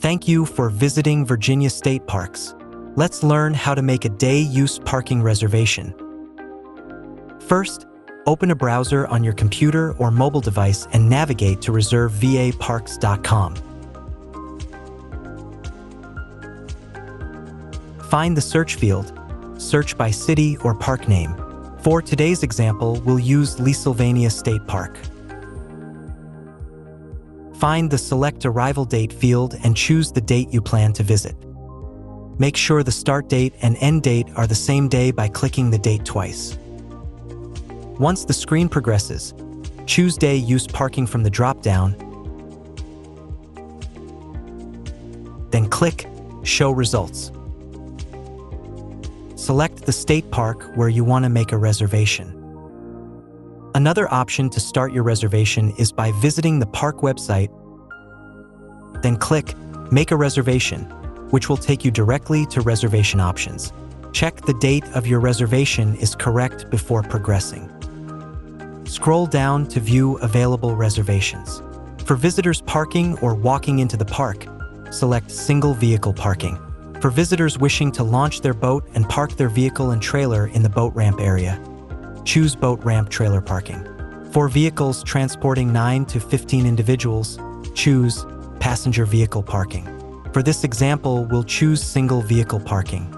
Thank you for visiting Virginia State Parks. Let's learn how to make a day-use parking reservation. First, open a browser on your computer or mobile device and navigate to reservaparks.com. Find the search field, search by city or park name. For today's example, we'll use Leesylvania State Park. Find the Select Arrival Date field and choose the date you plan to visit. Make sure the start date and end date are the same day by clicking the date twice. Once the screen progresses, choose Day Use Parking from the drop-down, then click Show Results. Select the state park where you want to make a reservation. Another option to start your reservation is by visiting the park website, then click Make a Reservation, which will take you directly to reservation options. Check the date of your reservation is correct before progressing. Scroll down to view available reservations. For visitors parking or walking into the park, select Single Vehicle Parking. For visitors wishing to launch their boat and park their vehicle and trailer in the boat ramp area, choose Boat Ramp Trailer Parking. For vehicles transporting 9 to 15 individuals, choose Passenger Vehicle Parking. For this example, we'll choose Single Vehicle Parking.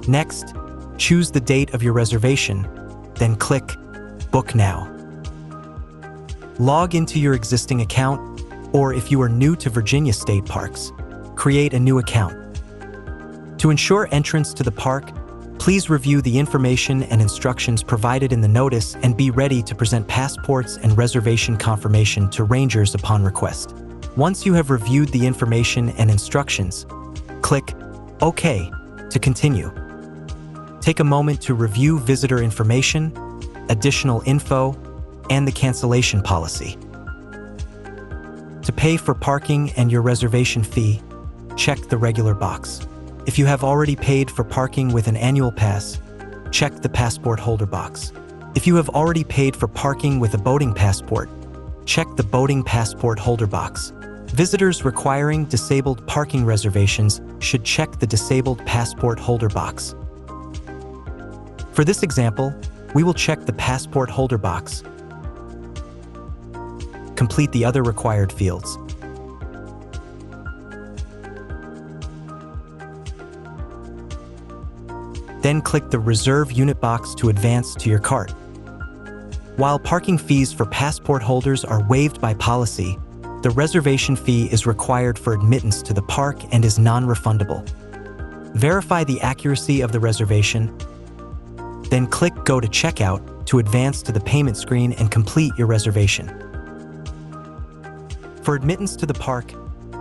Next, choose the date of your reservation, then click Book Now. Log into your existing account, or if you are new to Virginia State Parks, create a new account. To ensure entrance to the park, please review the information and instructions provided in the notice and be ready to present passports and reservation confirmation to rangers upon request. Once you have reviewed the information and instructions, click OK to continue. Take a moment to review visitor information, additional info, and the cancellation policy. To pay for parking and your reservation fee, check the regular box. If you have already paid for parking with an annual pass, check the passport holder box. If you have already paid for parking with a boating passport, check the boating passport holder box. Visitors requiring disabled parking reservations should check the disabled passport holder box. For this example, we will check the passport holder box. Complete the other required fields. Then click the Reserve Unit box to advance to your cart. While parking fees for passport holders are waived by policy, the reservation fee is required for admittance to the park and is non-refundable. Verify the accuracy of the reservation, then click Go to Checkout to advance to the payment screen and complete your reservation. For admittance to the park,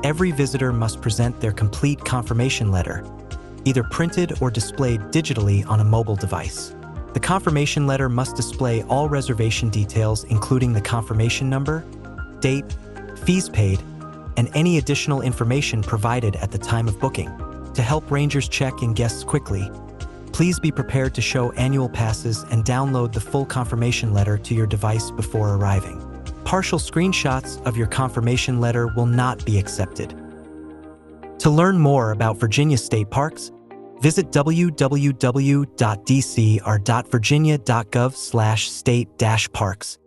every visitor must present their complete confirmation letter, either printed or displayed digitally on a mobile device. The confirmation letter must display all reservation details, including the confirmation number, date, fees paid, and any additional information provided at the time of booking. To help rangers check in guests quickly, please be prepared to show annual passes and download the full confirmation letter to your device before arriving. Partial screenshots of your confirmation letter will not be accepted. To learn more about Virginia State Parks, visit www.dcr.virginia.gov/state-parks.